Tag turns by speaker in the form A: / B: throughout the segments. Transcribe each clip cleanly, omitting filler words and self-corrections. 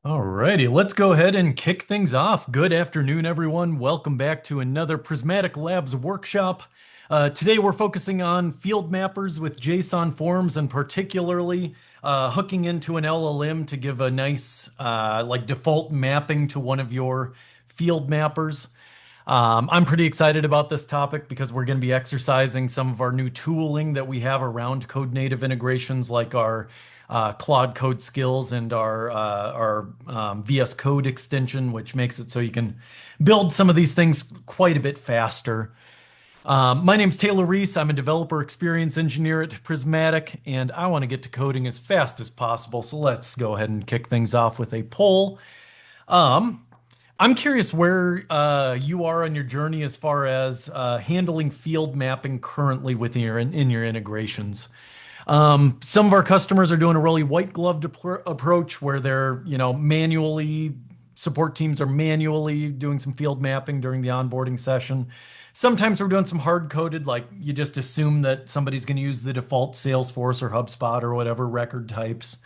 A: Alrighty, let's go ahead and kick things off. Good afternoon, everyone. Welcome back to another Prismatic Labs Workshop. Today we're focusing on field mappers with JSON Forms and particularly hooking into an LLM to give a nice default mapping to one of your field mappers. I'm pretty excited about this topic because we're going to be exercising some of our new tooling that we have around code native integrations like our Claude Code skills and our VS Code extension, which makes it so you can build some of these things quite a bit faster. My name's Taylor Reece. I'm a developer experience engineer at Prismatic, and I want to get to coding as fast as possible. So let's go ahead and kick things off with a poll. Um, I'm curious where you are on your journey as far as handling field mapping currently within in your integrations. Some of our customers are doing a really white gloved approach where they're, manually support teams are manually doing some field mapping during the onboarding session. Sometimes we're doing some hard coded, like you just assume that somebody's going to use the default Salesforce or HubSpot or whatever record types.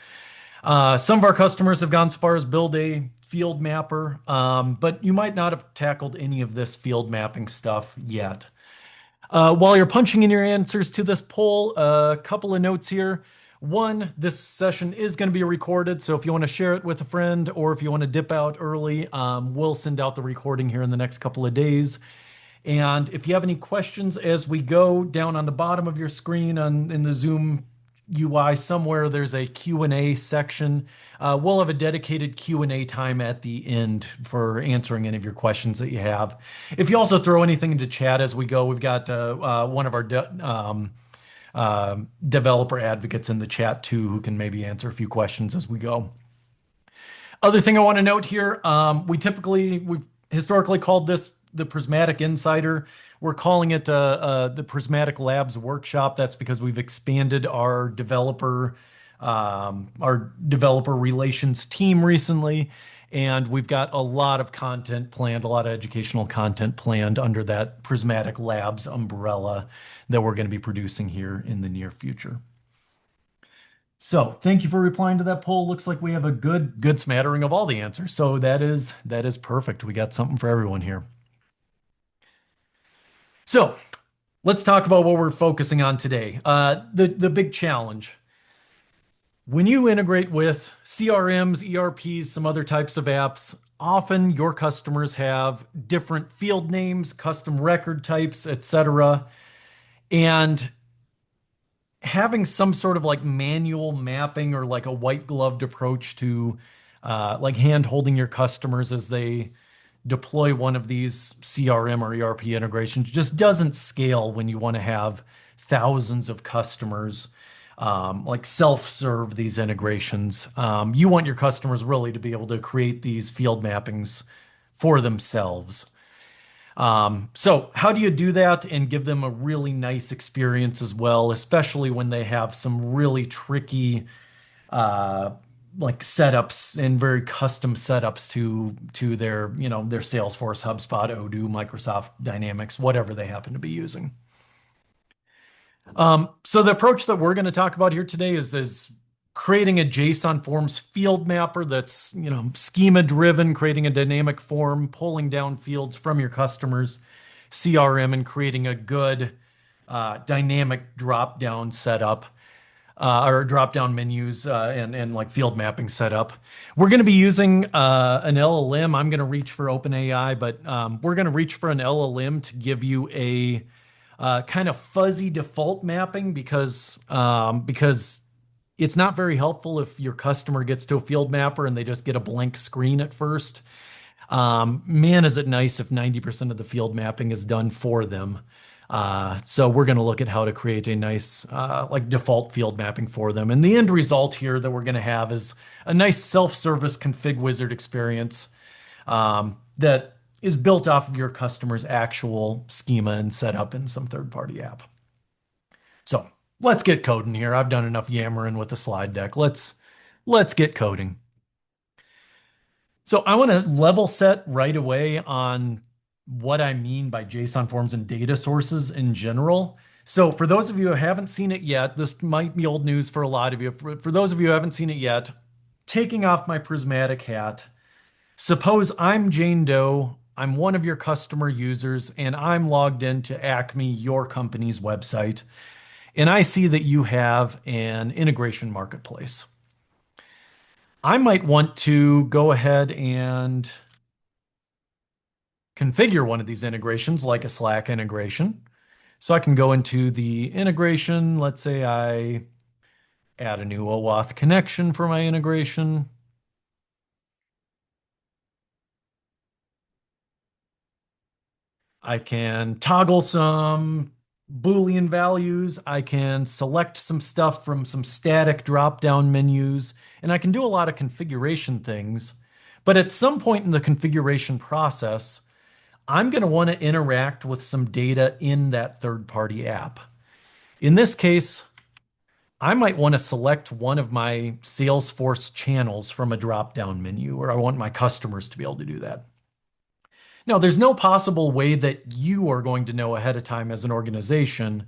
A: Some of our customers have gone so far as build a field mapper, but you might not have tackled any of this field mapping stuff yet. While you're punching in your answers to this poll, a couple of notes here. One, this session is going to be recorded, so if you want to share it with a friend or if you want to dip out early, we'll send out the recording here in the next couple of days. And if you have any questions as we go, down on the bottom of your screen in the Zoom UI somewhere, there's a Q&A section. We'll have a dedicated Q&A time at the end for answering any of your questions that you have. If you also throw anything into chat as we go, we've got one of our developer advocates in the chat too who can maybe answer a few questions as we go. Other thing I want to note here, we've historically called this the Prismatic Insider. We're calling it the Prismatic Labs Workshop. That's because we've expanded our developer relations team recently, and we've got a lot of content planned, a lot of educational content planned under that Prismatic Labs umbrella that we're going to be producing here in the near future. So thank you for replying to that poll. Looks like we have a good smattering of all the answers. So that is perfect. We got something for everyone here. So let's talk about what we're focusing on today. The big challenge. When you integrate with CRMs, ERPs, some other types of apps, often your customers have different field names, custom record types, etc. And having some sort of like manual mapping or like a white gloved approach to like hand holding your customers as they deploy one of these CRM or ERP integrations just doesn't scale when you want to have thousands of customers like self-serve these integrations. You want your customers really to be able to create these field mappings for themselves. So how do you do that and give them a really nice experience as well, especially when they have some really tricky like setups and very custom setups to their, their Salesforce, HubSpot, Odoo, Microsoft Dynamics, whatever they happen to be using. So the approach that we're going to talk about here today is creating a JSON Forms field mapper that's, schema driven, creating a dynamic form, pulling down fields from your customers' CRM and creating a good dynamic drop-down setup or drop-down menus and like field mapping setup. We're going to be using an LLM. I'm going to reach for OpenAI, but we're going to reach for an LLM to give you a kind of fuzzy default mapping because it's not very helpful if your customer gets to a field mapper and they just get a blank screen at first. Man, is it nice if 90% of the field mapping is done for them. So we're going to look at how to create a nice like default field mapping for them. And the end result here that we're going to have is a nice self-service config wizard experience that is built off of your customer's actual schema and setup in some third-party app. So let's get coding here. I've done enough yammering with the slide deck. Let's get coding. So I want to level set right away on what I mean by JSON forms and data sources in general. So for those of you who haven't seen it yet, this might be old news for a lot of you. For those of you who haven't seen it yet, taking off my Prismatic hat. Suppose I'm Jane Doe, I'm one of your customer users, and I'm logged into Acme, your company's website, and I see that you have an integration marketplace. I might want to go ahead and configure one of these integrations, like a Slack integration. So I can go into the integration. Let's say I add a new OAuth connection for my integration. I can toggle some Boolean values. I can select some stuff from some static drop-down menus, and I can do a lot of configuration things. But at some point in the configuration process, I'm going to want to interact with some data in that third-party app. In this case, I might want to select one of my Salesforce channels from a drop-down menu, or I want my customers to be able to do that. Now, there's no possible way that you are going to know ahead of time as an organization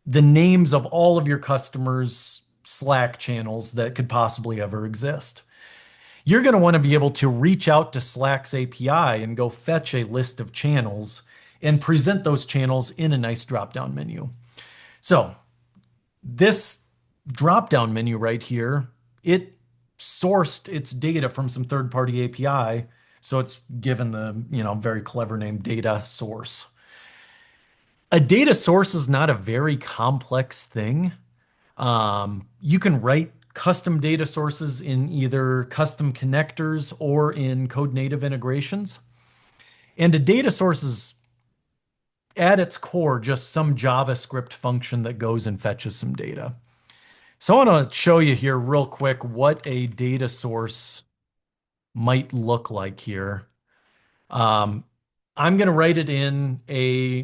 A: the names of all of your customers' Slack channels that could possibly ever exist. You're going to want to be able to reach out to Slack's API and go fetch a list of channels and present those channels in a nice drop-down menu. So this drop-down menu right here, it sourced its data from some third-party API. So it's given the, very clever name data source. A data source is not a very complex thing. You can write custom data sources in either custom connectors or in code native integrations. And a data source is at its core just some JavaScript function that goes and fetches some data. So I want to show you here real quick what a data source might look like here. I'm going to write it in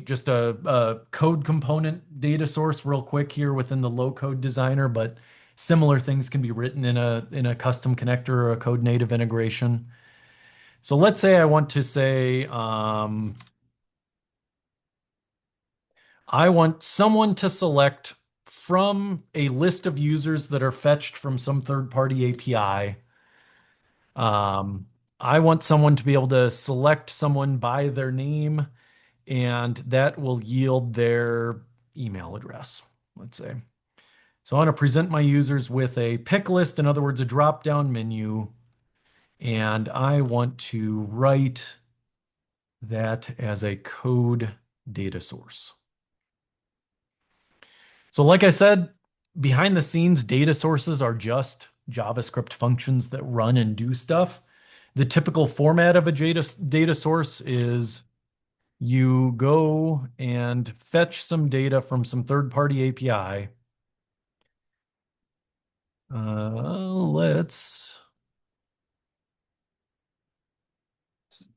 A: just a code component data source real quick here within the low code designer, but similar things can be written in a custom connector or a code native integration. So let's say I want to say, I want someone to select from a list of users that are fetched from some third-party API. I want someone to be able to select someone by their name, and that will yield their email address, let's say. So I want to present my users with a pick list, in other words, a drop-down menu, and I want to write that as a code data source. So like I said, behind the scenes, data sources are just JavaScript functions that run and do stuff. The typical format of a data source is you go and fetch some data from some third-party API. Let's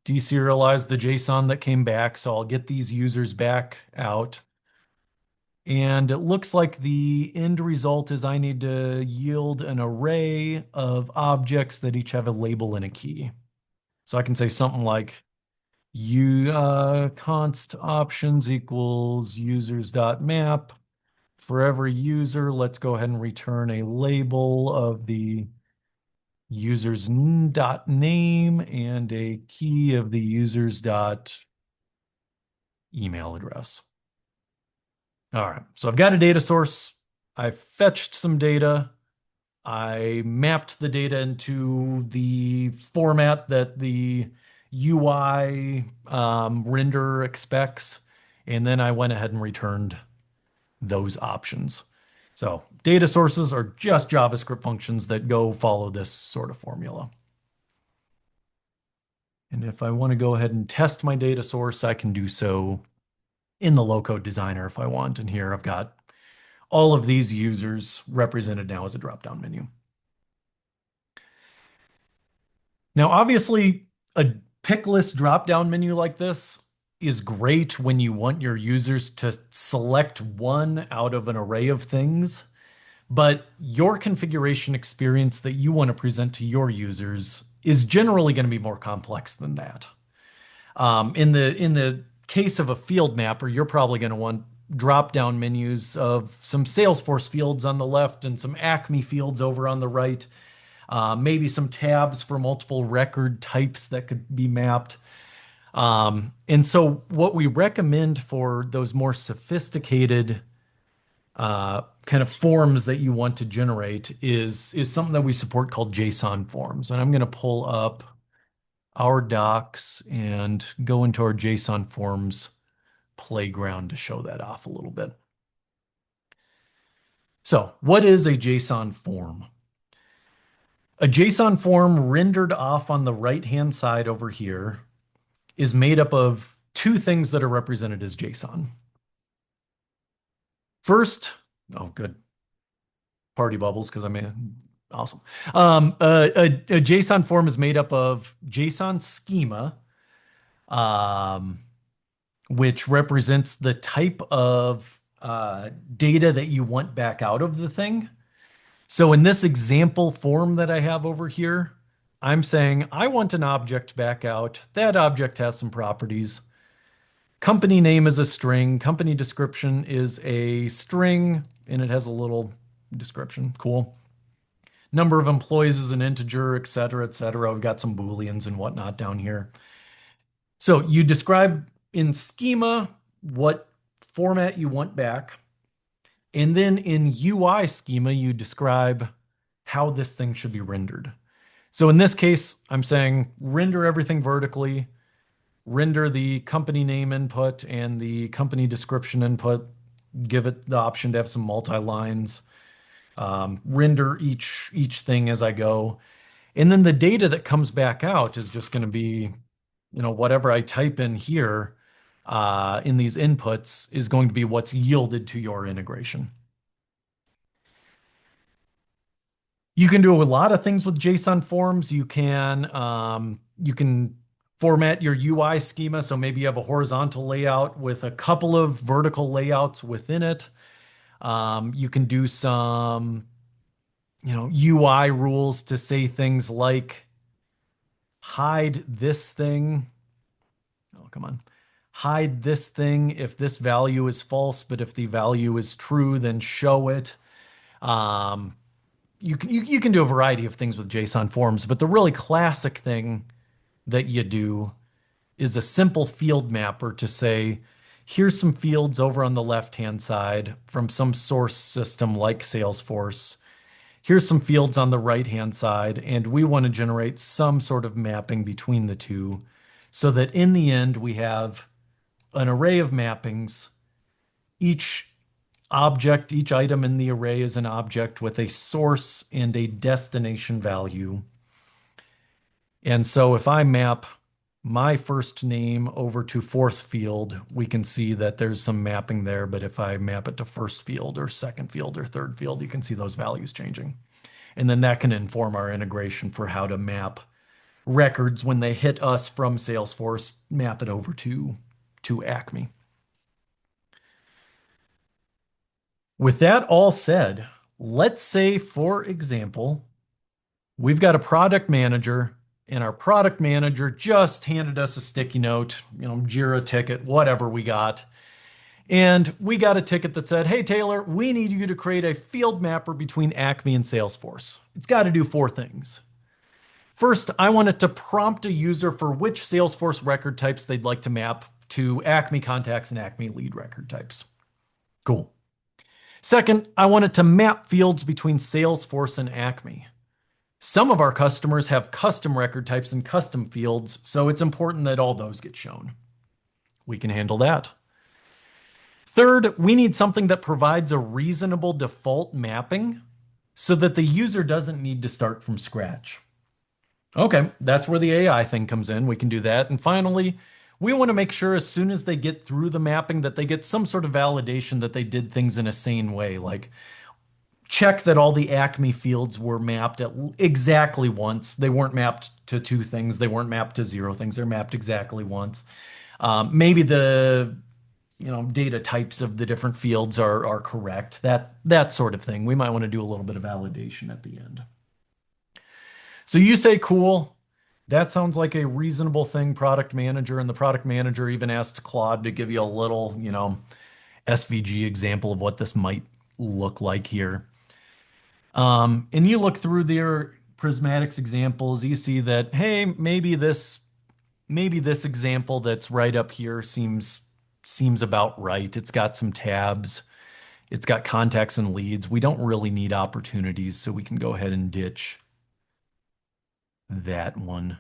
A: deserialize the JSON that came back. So I'll get these users back out. And it looks like the end result is I need to yield an array of objects that each have a label and a key. So I can say something like const options equals users.map. For every user, let's go ahead and return a label of the user's name and a key of the user's email address. All right, so I've got a data source. I've fetched some data. I mapped the data into the format that the UI render expects, and then I went ahead and returned those options. So data sources are just JavaScript functions that go follow this sort of formula. And if I want to go ahead and test my data source, I can do so in the low-code designer if I want. And here I've got all of these users represented now as a drop-down menu. Now, obviously, a pick list drop-down menu like this is great when you want your users to select one out of an array of things, but your configuration experience that you want to present to your users is generally going to be more complex than that. In the case of a field mapper, you're probably going to want drop-down menus of some Salesforce fields on the left and some Acme fields over on the right. maybe some tabs for multiple record types that could be mapped. And so what we recommend for those more sophisticated kind of forms that you want to generate is something that we support called JSON Forms. And I'm going to pull up our docs and go into our JSON Forms playground to show that off a little bit. So what is a JSON form? A JSON form rendered off on the right-hand side over here is made up of two things that are represented as JSON. First, oh, good. Party bubbles, because I mean, awesome. A JSON form is made up of JSON schema, which represents the type of data that you want back out of the thing. So in this example form that I have over here, I'm saying I want an object back out. That object has some properties. Company name is a string. Company description is a string, and it has a little description. Cool. Number of employees is an integer, et cetera, et cetera. We've got some Booleans and whatnot down here. So you describe in schema what format you want back. And then in UI schema, you describe how this thing should be rendered. So in this case, I'm saying render everything vertically, render the company name input and the company description input, give it the option to have some multi-lines, render each thing as I go. And then the data that comes back out is just going to be, whatever I type in here in these inputs is going to be what's yielded to your integration. You can do a lot of things with JSON forms. You can format your UI schema. So maybe you have a horizontal layout with a couple of vertical layouts within it. You can do some, UI rules to say things like hide this thing. Oh, come on. Hide this thing if this value is false, but if the value is true, then show it. You can do a variety of things with JSON forms, but the really classic thing that you do is a simple field mapper to say, here's some fields over on the left-hand side from some source system like Salesforce. Here's some fields on the right-hand side, and we want to generate some sort of mapping between the two so that in the end we have an array of mappings. Each object, each item in the array is an object with a source and a destination value. And so if I map my first name over to fourth field, we can see that there's some mapping there. But if I map it to first field or second field or third field, you can see those values changing. And then that can inform our integration for how to map records when they hit us from Salesforce, map it over to Acme. With that all said, let's say, for example, we've got a product manager and our product manager just handed us a sticky note, Jira ticket, whatever we got. And we got a ticket that said, hey, Taylor, we need you to create a field mapper between Acme and Salesforce. It's got to do 4 things. First, I want it to prompt a user for which Salesforce record types they'd like to map to Acme contacts and Acme lead record types. Cool. Second, I want it to map fields between Salesforce and Acme. Some of our customers have custom record types and custom fields, so it's important that all those get shown. We can handle that. Third, we need something that provides a reasonable default mapping so that the user doesn't need to start from scratch. Okay, that's where the AI thing comes in. We can do that. And finally, we want to make sure as soon as they get through the mapping that they get some sort of validation that they did things in a sane way, like check that all the Acme fields were mapped at exactly once. They weren't mapped to 2 things. They weren't mapped to 0 things. They're mapped exactly once. Maybe the data types of the different fields are correct. That sort of thing. We might want to do a little bit of validation at the end. So you say, cool. That sounds like a reasonable thing, product manager. And the product manager even asked Claude to give you a little, SVG example of what this might look like here. And you look through there, Prismatic's examples, you see that, hey, maybe this example that's right up here seems about right. It's got some tabs. It's got contacts and leads. We don't really need opportunities, so we can go ahead and ditch that one.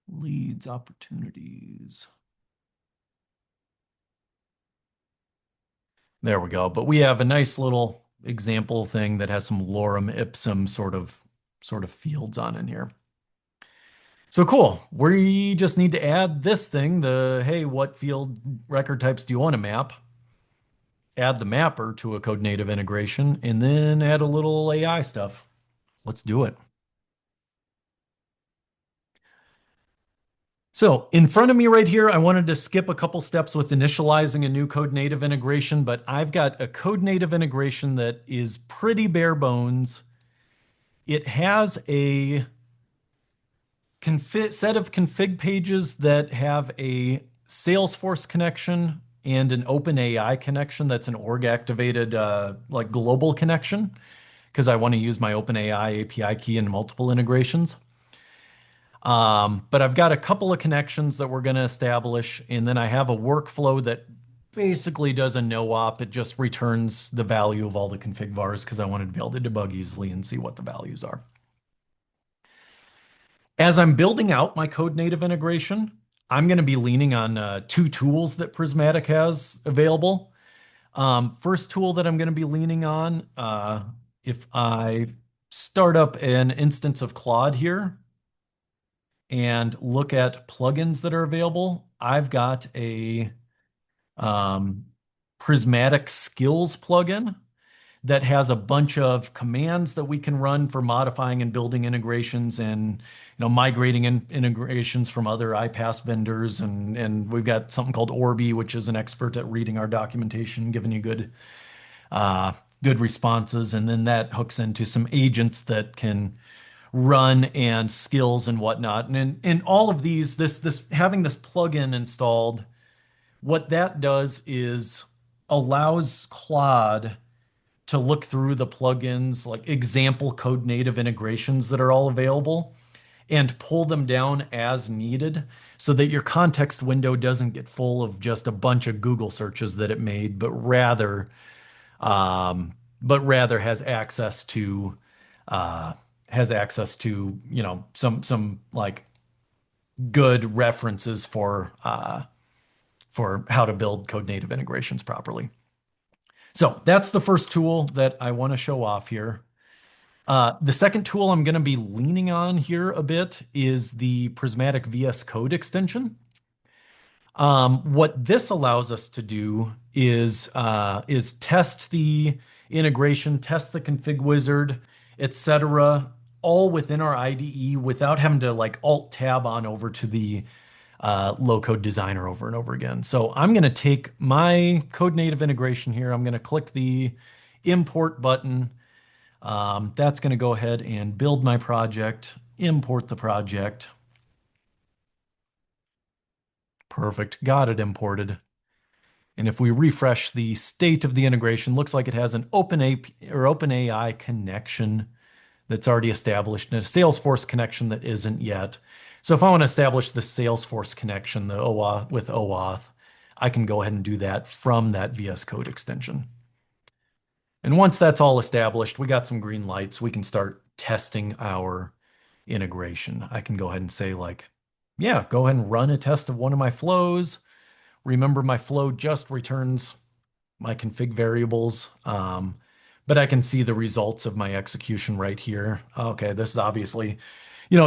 A: Leads, opportunities. There we go. But we have a nice little example thing that has some lorem ipsum sort of fields on in here. So cool. We just need to add this thing, the hey, what field record types do you want to map? Add the mapper to a code native integration, and then add a little AI stuff. Let's do it. So in front of me right here, I wanted to skip a couple steps with initializing a new code native integration, but I've got a code native integration that is pretty bare bones. It has a set of config pages that have a Salesforce connection and an OpenAI connection that's an org activated like global connection because I want to use my OpenAI API key in multiple integrations. But I've got a couple of connections that we're going to establish, and then I have a workflow that basically does a no-op. It just returns the value of all the config vars because I wanted to be able to debug easily and see what the values are. As I'm building out my code native integration, I'm going to be leaning on two tools that Prismatic has available. First tool that I'm going to be leaning on, if I start up an instance of Claude here and look at plugins that are available, I've got a Prismatic Skills plugin that has a bunch of commands that we can run for modifying and building integrations and migrating integrations from other iPaaS vendors, and we've got something called Orby, which is an expert at reading our documentation, giving you good responses, and then that hooks into some agents that can run and skills and whatnot. And in all of these, this having this plugin installed, what that does is allows Claude to look through the plugins, like example code native integrations that are all available, and pull them down as needed so that your context window doesn't get full of just a bunch of Google searches that it made, but rather has access to some like good references for how to build code native integrations properly. So that's the first tool that I want to show off here. The second tool I'm going to be leaning on here a bit is the Prismatic VS Code extension. What this allows us to do is test the integration, test the config wizard, etc., all within our IDE without having to like Alt Tab on over to the low code designer over and over again. So I'm going to take my code native integration here. I'm going to click the import button. That's going to go ahead and build my project, import the project. Perfect. Got it imported. And if we refresh the state of the integration, looks like it has an OpenAI connection that's already established and a Salesforce connection that isn't yet. So if I want to establish the Salesforce connection, the OAuth with OAuth, I can go ahead and do that from that VS Code extension. And once that's all established, we got some green lights. We can start testing our integration. I can go ahead and say like, yeah, go ahead and run a test of one of my flows. Remember, my flow just returns my config variables, but I can see the results of my execution right here. Okay, this is obviously,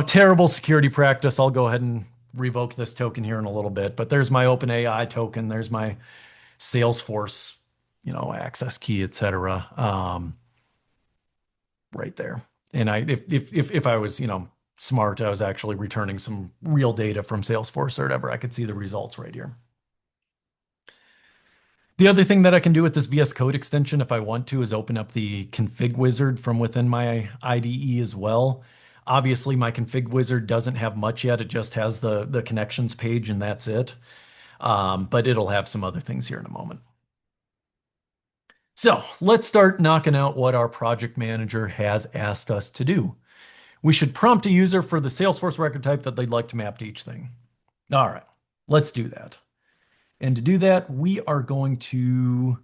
A: terrible security practice. I'll go ahead and revoke this token here in a little bit, but there's my OpenAI token. There's my Salesforce, access key, etc. Right there. And if I was, smart, I was actually returning some real data from Salesforce or whatever. I could see the results right here. The other thing that I can do with this VS Code extension, if I want to, is open up the config wizard from within my IDE as well. Obviously, my config wizard doesn't have much yet. It just has the connections page and that's it. But it'll have some other things here in a moment. So let's start knocking out what our project manager has asked us to do. We should prompt a user for the Salesforce record type that they'd like to map to each thing. All right, let's do that. And to do that, we are going to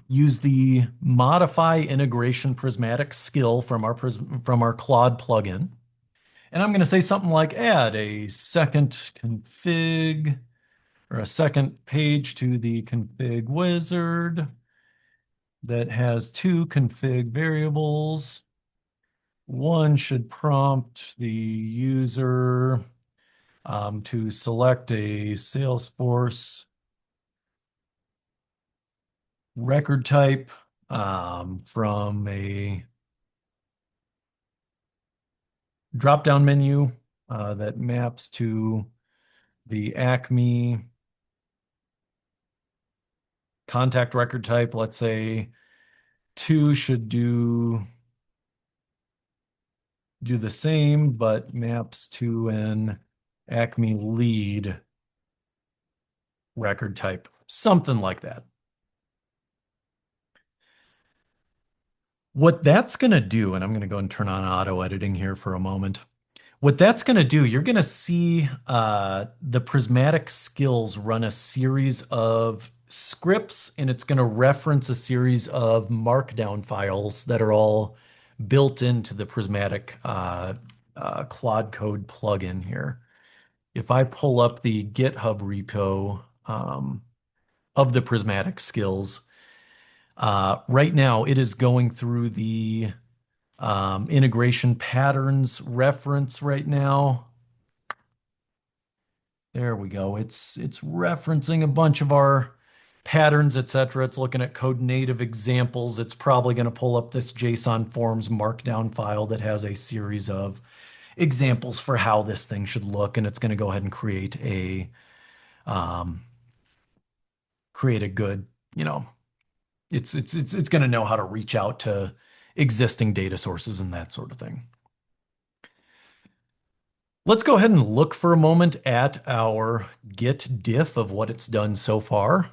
A: use the modify integration prismatic skill from our Claude plugin. And I'm going to say something like add a second config or a second page to the config wizard that has two config variables. One should prompt the user to select a Salesforce record type from a drop-down menu that maps to the Acme contact record type. Let's say two should do the same, but maps to an Acme lead record type, something like that. What that's going to do, and I'm going to go and turn on auto editing here for a moment. What that's going to do, you're going to see the Prismatic Skills run a series of scripts, and it's going to reference a series of markdown files that are all built into the Prismatic Claude Code plugin here. If I pull up the GitHub repo of the Prismatic Skills, right now it is going through the integration patterns reference right now. There we go. It's referencing a bunch of our patterns, etc. It's looking at code native examples. It's probably going to pull up this JSON Forms markdown file that has a series of examples for how this thing should look, and it's going to go ahead and create a good, it's going to know how to reach out to existing data sources and that sort of thing. Let's go ahead and look for a moment at our Git diff of what it's done so far.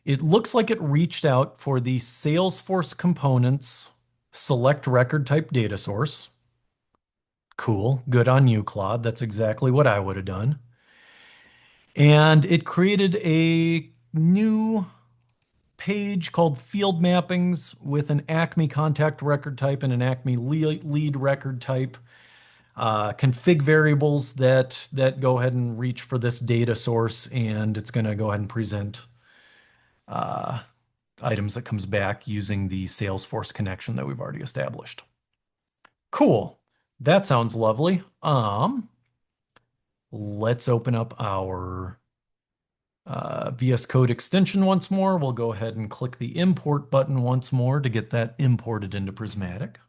A: It looks like it reached out for the Salesforce components select record type data source. Cool. Good on you, Claude. That's exactly what I would have done. And it created a new page called field mappings with an Acme contact record type and an Acme lead record type. Config variables that go ahead and reach for this data source, and it's going to go ahead and present items that comes back using the Salesforce connection that we've already established. Cool. That sounds lovely. Let's open up our VS Code extension once more. We'll go ahead and click the import button once more to get that imported into Prismatic.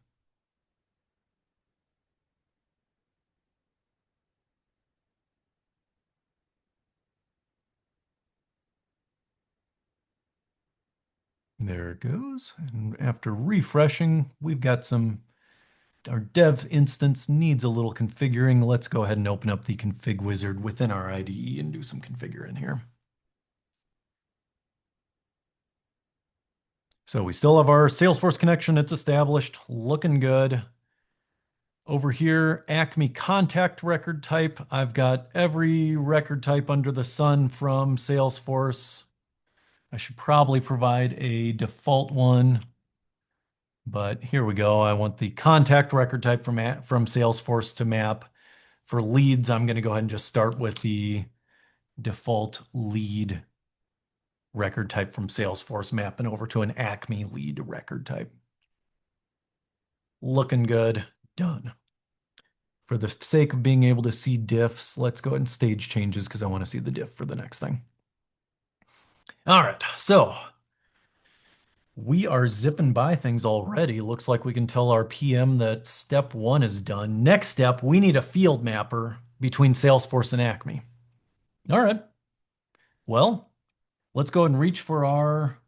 A: There it goes. And after refreshing, we've got our dev instance needs a little configuring. Let's go ahead and open up the config wizard within our IDE and do some configuring here. So we still have our Salesforce connection. It's established, looking good. Over here, Acme contact record type. I've got every record type under the sun from Salesforce. I should probably provide a default one, but here we go. I want the contact record type from Salesforce to map. For leads, I'm going to go ahead and just start with the default lead record type from Salesforce, mapping over to an Acme lead record type. Looking good. Done. For the sake of being able to see diffs, let's go ahead and stage changes because I want to see the diff for the next thing. All right, so we are zipping by things already. Looks like we can tell our PM that step one is done. Next step, we need a field mapper between Salesforce and Acme. All right. Well, let's go ahead and reach for our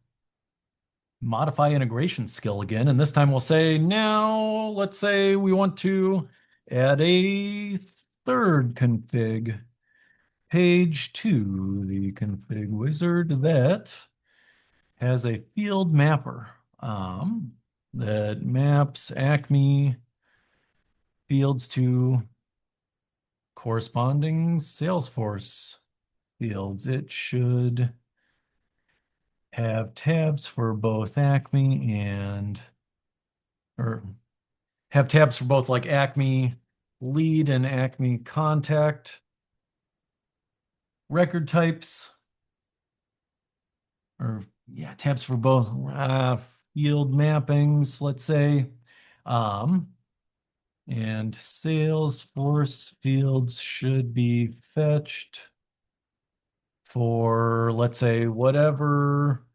A: modify integration skill again. And this time we'll say, now let's say we want to add a third config page to the config wizard that has a field mapper that maps Acme fields to corresponding Salesforce fields. It should have tabs for both Acme or have tabs for both like Acme lead and Acme contact record types, or yeah, tabs for both field mappings, let's say. Um, and Salesforce fields should be fetched for, let's say, whatever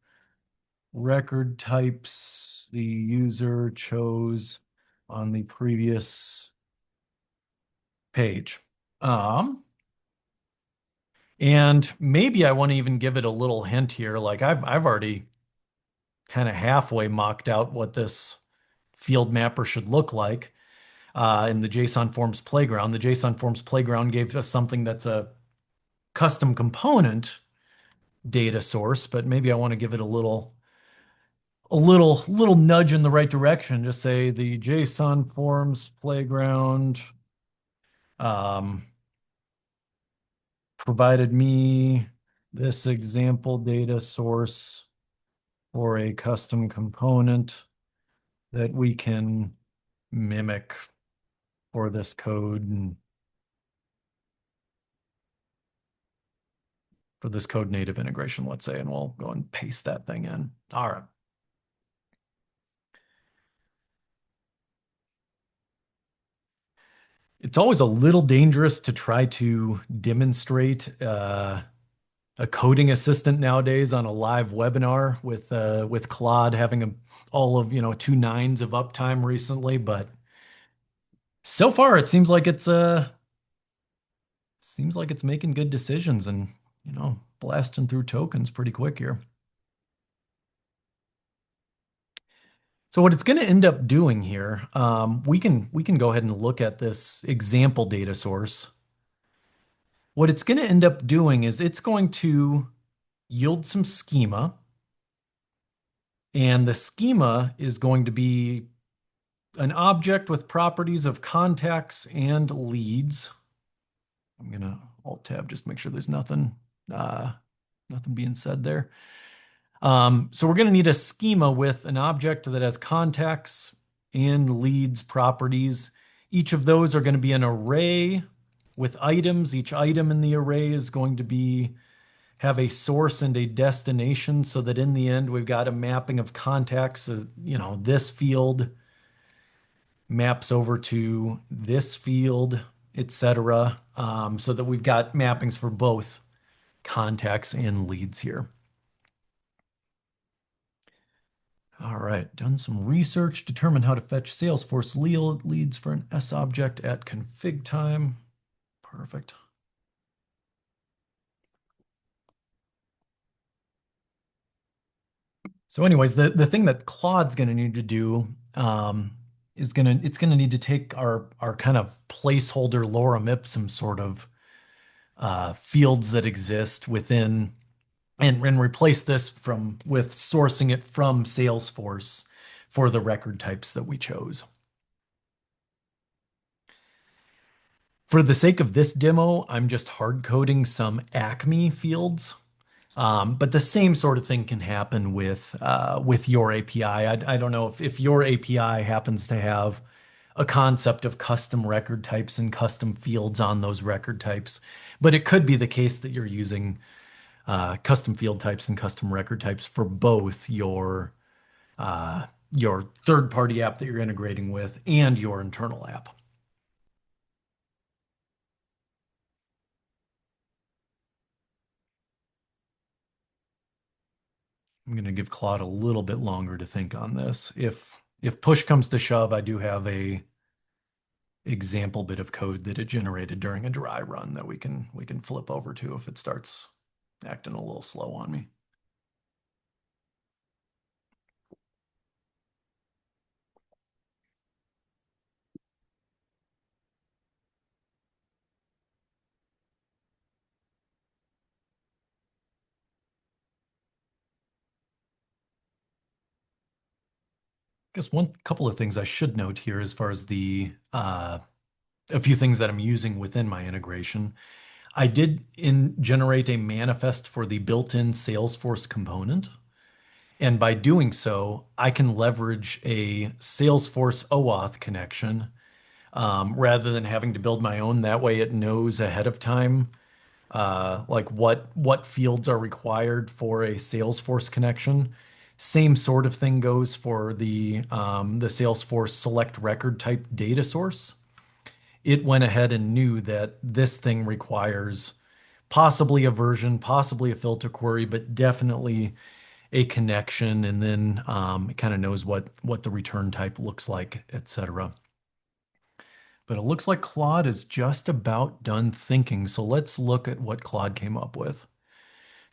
A: record types the user chose on the previous page. And maybe I want to even give it a little hint here. Like I've already kind of halfway mocked out what this field mapper should look like in the JSON Forms playground. The JSON Forms playground gave us something that's a custom component data source, but maybe I want to give it a little nudge in the right direction. Just say the JSON Forms playground um, provided me this example data source for a custom component that we can mimic for this code and for this code native integration, let's say, and we'll go and paste that thing in. All right. It's always a little dangerous to try to demonstrate a coding assistant nowadays on a live webinar with Claude having all of 2 nines of uptime recently, but so far it seems like it's making good decisions and blasting through tokens pretty quick here. So what it's going to end up doing here, we can go ahead and look at this example data source. What it's going to end up doing is it's going to yield some schema, and the schema is going to be an object with properties of contacts and leads. I'm going to Alt Tab just to make sure there's nothing being said there. So we're going to need a schema with an object that has contacts and leads properties. Each of those are going to be an array with items. Each item in the array is going to have a source and a destination, so that in the end we've got a mapping of contacts. This field maps over to this field, etc. So that we've got mappings for both contacts and leads here. All right, done some research, determined how to fetch Salesforce leads for an S object at config time. Perfect. So anyways, the thing that Claude's going to need to do it's going to need to take our kind of placeholder lorem ipsum sort of fields that exist within and replace this with sourcing it from Salesforce for the record types that we chose. For the sake of this demo, I'm just hard coding some Acme fields. But the same sort of thing can happen with your API. I don't know if your API happens to have a concept of custom record types and custom fields on those record types, but it could be the case that you're using custom field types and custom record types for both your third-party app that you're integrating with and your internal app. I'm going to give Claude a little bit longer to think on this. If push comes to shove, I do have a example bit of code that it generated during a dry run that we can flip over to if it starts acting a little slow on me. guess one couple of things I should note here as far as the a few things that I'm using within my integration. I did generate a manifest for the built-in Salesforce component. And by doing so, I can leverage a Salesforce OAuth connection rather than having to build my own. That way it knows ahead of time like what fields are required for a Salesforce connection. Same sort of thing goes for the Salesforce select record type data source. It went ahead and knew that this thing requires possibly a version, possibly a filter query, but definitely a connection, and then it kind of knows what the return type looks like, etc. But it looks like Claude is just about done thinking. So let's look at what Claude came up with.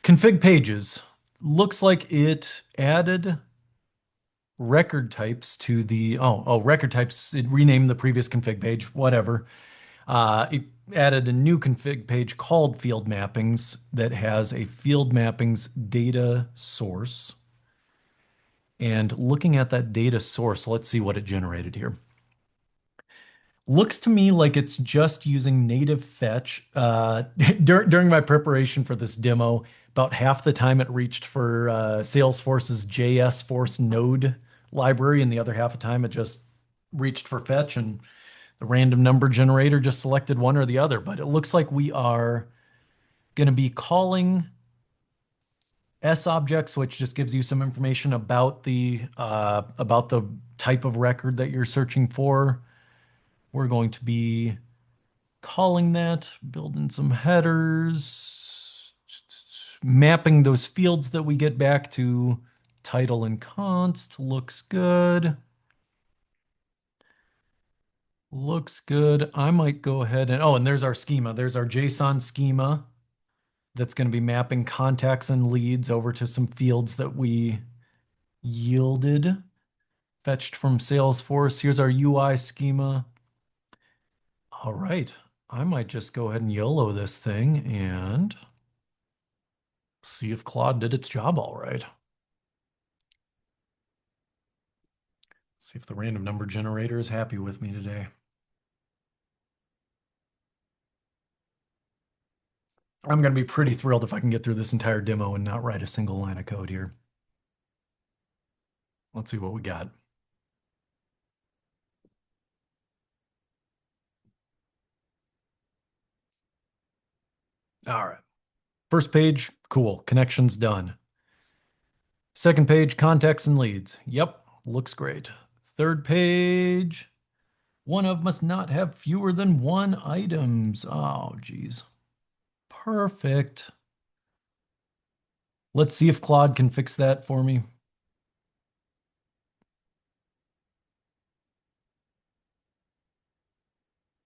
A: Config pages. Looks like it added record types to the, record types. It renamed the previous config page, whatever. It added a new config page called field mappings that has a field mappings data source. And looking at that data source, let's see what it generated here. Looks to me like it's just using native fetch. During my preparation for this demo, about half the time it reached for Salesforce's JS Force node library, and the other half of the time it just reached for fetch, and the random number generator just selected one or the other. But it looks like we are going to be calling S-objects, which just gives you some information about the type of record that you're searching for. We're going to be calling that, building some headers, mapping those fields that we get back to title and const. Looks good. Looks good. I might go ahead and, oh, and there's our schema. There's our JSON schema that's going to be mapping contacts and leads over to some fields that we yielded, fetched from Salesforce. Here's our UI schema. All right. I might just go ahead and YOLO this thing and see if Claude did its job all right. See if the random number generator is happy with me today. I'm going to be pretty thrilled if I can get through this entire demo and not write a single line of code here. Let's see what we got. All right. First page, cool. Connections done. Second page, contacts and leads. Yep, looks great. Third page, one of must not have fewer than one items. Oh, geez. Perfect. Let's see if Claude can fix that for me.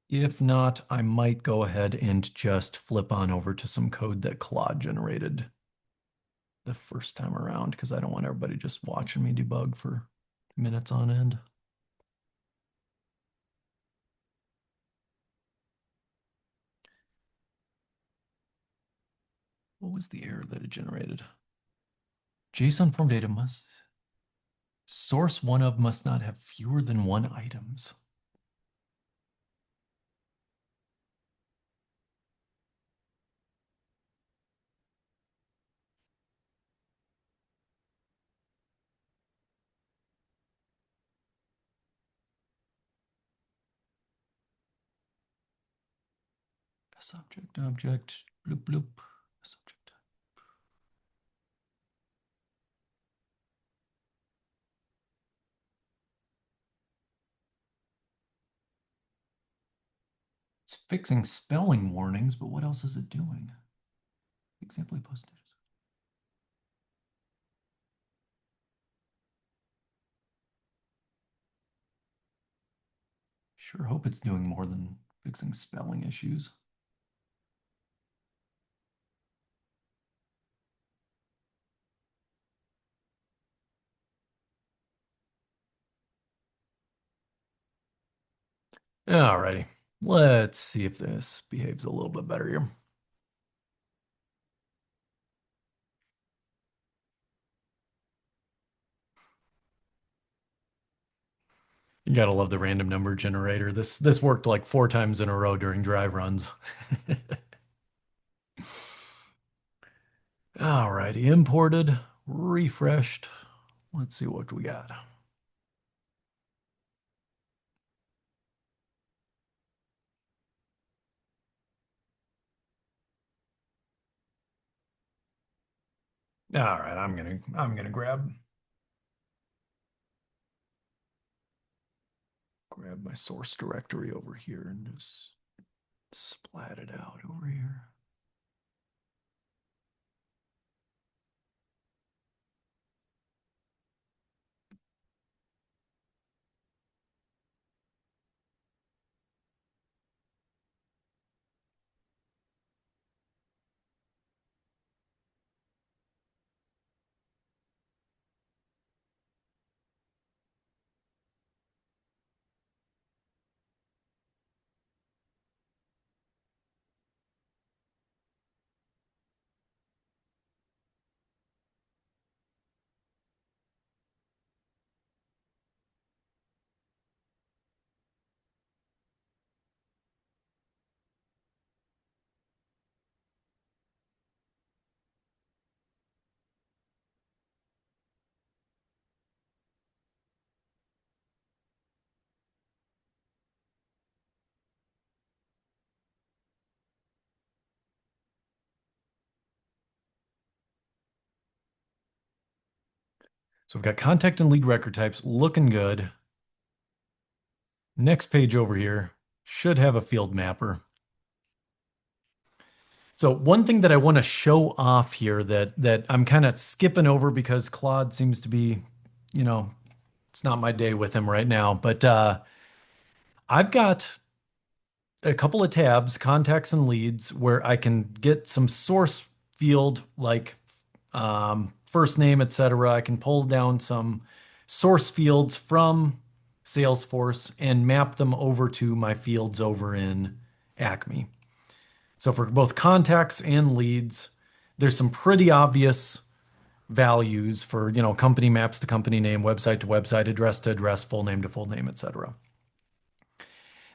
A: If not, I might go ahead and just flip on over to some code that Claude generated the first time around, because I don't want everybody just watching me debug for minutes on end. What was the error that it generated? JSON form data must source one of must not have fewer than one items. Subject, object, bloop, bloop. Subject. It's fixing spelling warnings, but what else is it doing? Example posted. Sure hope it's doing more than fixing spelling issues. Alrighty, let's see if this behaves a little bit better here. You gotta love the random number generator. This worked like 4 times in a row during dry runs. All right, imported, refreshed. Let's see what we got. All right, I'm gonna grab my source directory over here and just splat it out over here. So we've got contact and lead record types looking good. Next page over here should have a field mapper. So one thing that I want to show off here that I'm kind of skipping over because Claude seems to be, you know, it's not my day with him right now, but I've got a couple of tabs, contacts and leads, where I can get some source field like first name, etc. I can pull down some source fields from Salesforce and map them over to my fields over in Acme. So for both contacts and leads, there's some pretty obvious values for, company maps to company name, website to address, full name to full name, etc.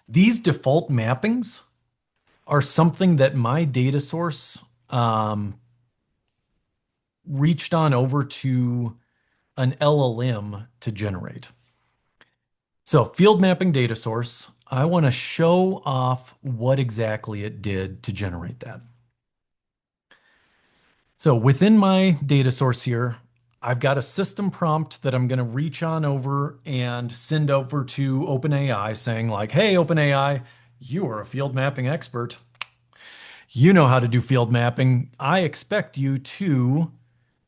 A: These default mappings are something that my data source reached on over to an LLM to generate. So field mapping data source, I want to show off what exactly it did to generate that. So within my data source here, I've got a system prompt that I'm going to reach on over and send over to OpenAI saying like, hey, OpenAI, you are a field mapping expert. You know how to do field mapping. I expect you to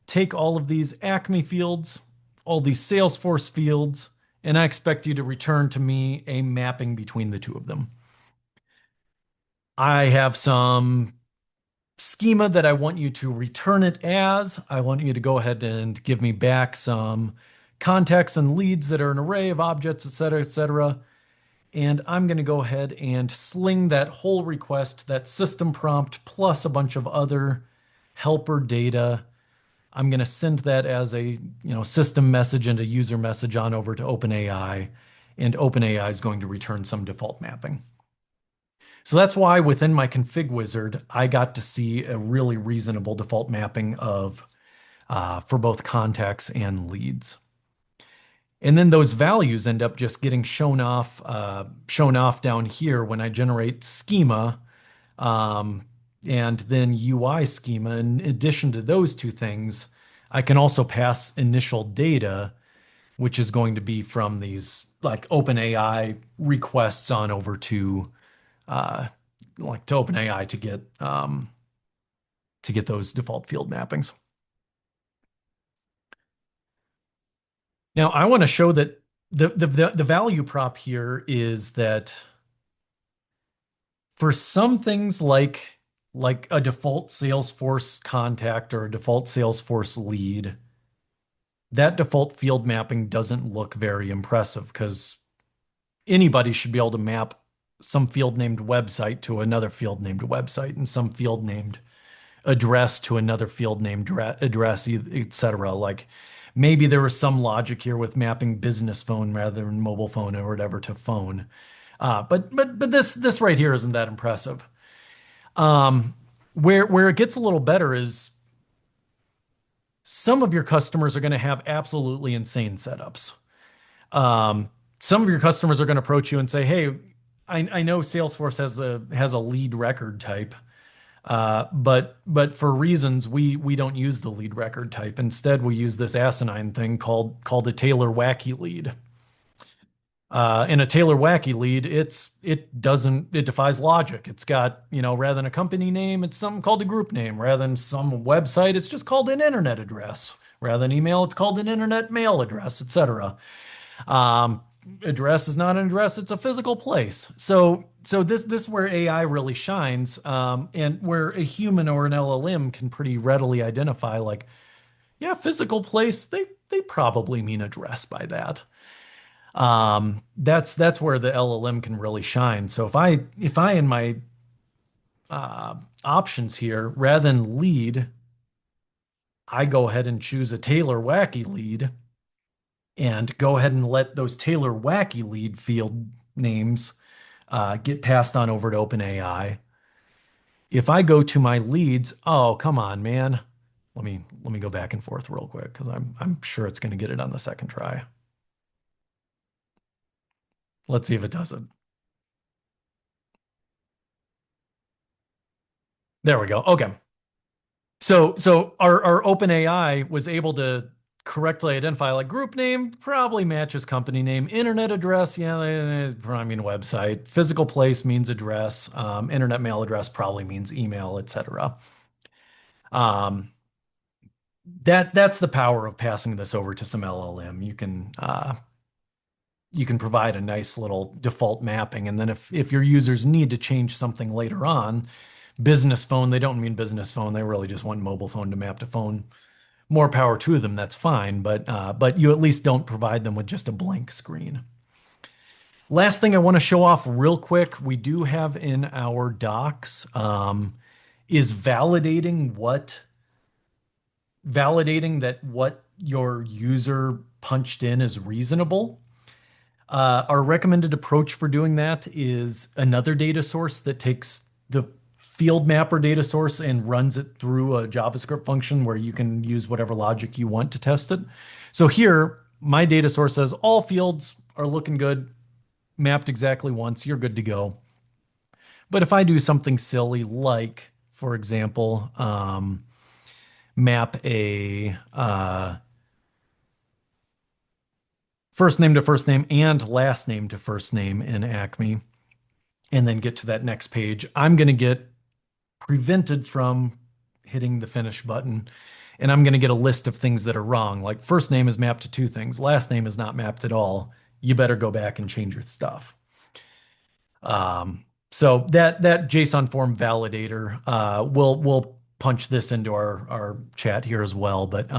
A: take all of these Acme fields, all these Salesforce fields, and I expect you to return to me a mapping between the two of them. I have some schema that I want you to return it as. I want you to go ahead and give me back some contacts and leads that are an array of objects, et cetera, et cetera. And I'm going to go ahead and sling that whole request, that system prompt, plus a bunch of other helper data. I'm going to send that as a system message and a user message on over to OpenAI, and OpenAI is going to return some default mapping. So that's why within my config wizard, I got to see a really reasonable default mapping of for both contacts and leads. And then those values end up just getting shown off down here when I generate schema and then UI schema. In addition to those two things, I can also pass initial data, which is going to be from these like OpenAI requests on over to to OpenAI to get those default field mappings. Now I want to show that the value prop here is that for some things like a default Salesforce contact or a default Salesforce lead, that default field mapping doesn't look very impressive because anybody should be able to map some field named website to another field named website and some field named address to another field named address, etc. Like Maybe there was some logic here with mapping business phone rather than mobile phone or whatever to phone. But this right here isn't that impressive. Um, where it gets a little better is some of your customers are going to have absolutely insane setups. Some of your customers are going to approach you and say, "Hey, I know Salesforce has a lead record type, but for reasons we don't use the lead record type. Instead, we use this asinine thing called a Taylor Wacky lead. In a Taylor Wacky lead, it defies logic. It's got, rather than a company name, it's something called a group name. Rather than some website, it's just called an internet address. Rather than email, it's called an internet mail address, etc. Um, Address is not an address; it's a physical place. So this is where AI really shines, and where a human or an LLM can pretty readily identify, like, yeah, physical place. They probably mean address by that. That's where the LLM can really shine. So if I in my options here, rather than lead, I go ahead and choose a Taylor Wacky lead and go ahead and let those Taylor Wacky lead field names get passed on over to OpenAI. If I go to my leads, oh, come on, man. Let me go back and forth real quick because I'm sure it's going to get it on the second try. Let's see if it does it. There we go. Okay. So our OpenAI was able to correctly identify, like, group name probably matches company name, internet address, yeah, I mean website, physical place means address, internet mail address probably means email, etc. Um, that's the power of passing this over to some LLM. You can provide a nice little default mapping, and then if your users need to change something later on, business phone, they don't mean business phone, they really just want mobile phone to map to phone. More power to them, that's fine, but you at least don't provide them with just a blank screen. Last thing I want to show off real quick, we do have in our docs, is validating that what your user punched in is reasonable. Our recommended approach for doing that is another data source that takes the field mapper data source and runs it through a JavaScript function where you can use whatever logic you want to test it. So here, my data source says all fields are looking good, mapped exactly once, you're good to go. But if I do something silly like, for example, map a first name to first name and last name to first name in Acme, and then get to that next page, I'm going to get prevented from hitting the finish button. And I'm going to get a list of things that are wrong. Like, first name is mapped to two things. Last name is not mapped at all. You better go back and change your stuff. So that JSON form validator, we'll punch this into our chat here as well. But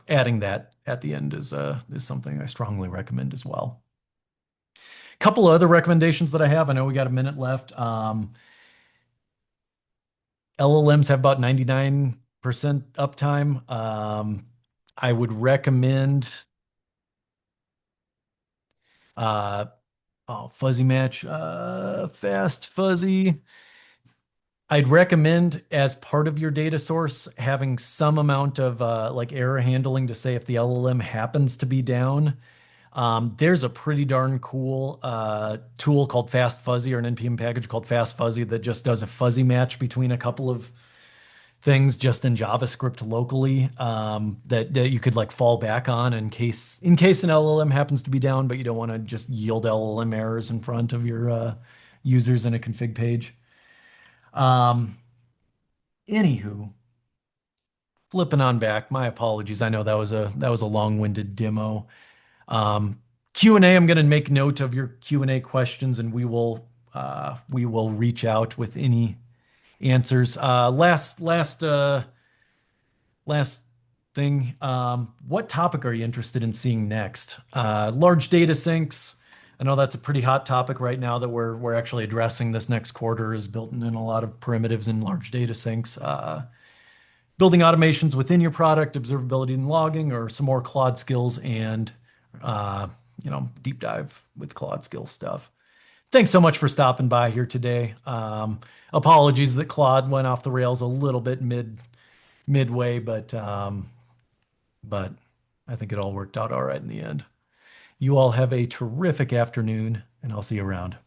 A: adding that at the end is something I strongly recommend as well. Couple of other recommendations that I have. I know we got a minute left. LLMs have about 99% uptime. I would recommend fuzzy match, fast fuzzy. I'd recommend, as part of your data source, having some amount of like error handling to say if the LLM happens to be down. There's a pretty darn cool tool called Fast Fuzzy, or an NPM package called Fast Fuzzy, that just does a fuzzy match between a couple of things just in JavaScript locally, that you could like fall back on in case an LLM happens to be down, but you don't want to just yield LLM errors in front of your users in a config page. Um, Anywho, flipping on back, my apologies. I know that was a long-winded demo. Um, Q&A, I'm going to make note of your Q&A questions, and we will reach out with any answers. Last thing, what topic are you interested in seeing next? Large data sinks. I know that's a pretty hot topic right now that we're actually addressing this next quarter, is built in a lot of primitives in large data sinks. building automations within your product, observability and logging, or some more Claude skills and, uh, deep dive with Claude skills stuff. Thanks so much for stopping by here today. Apologies that Claude went off the rails a little bit midway, but I think it all worked out all right in the end. You all have a terrific afternoon, and I'll see you around.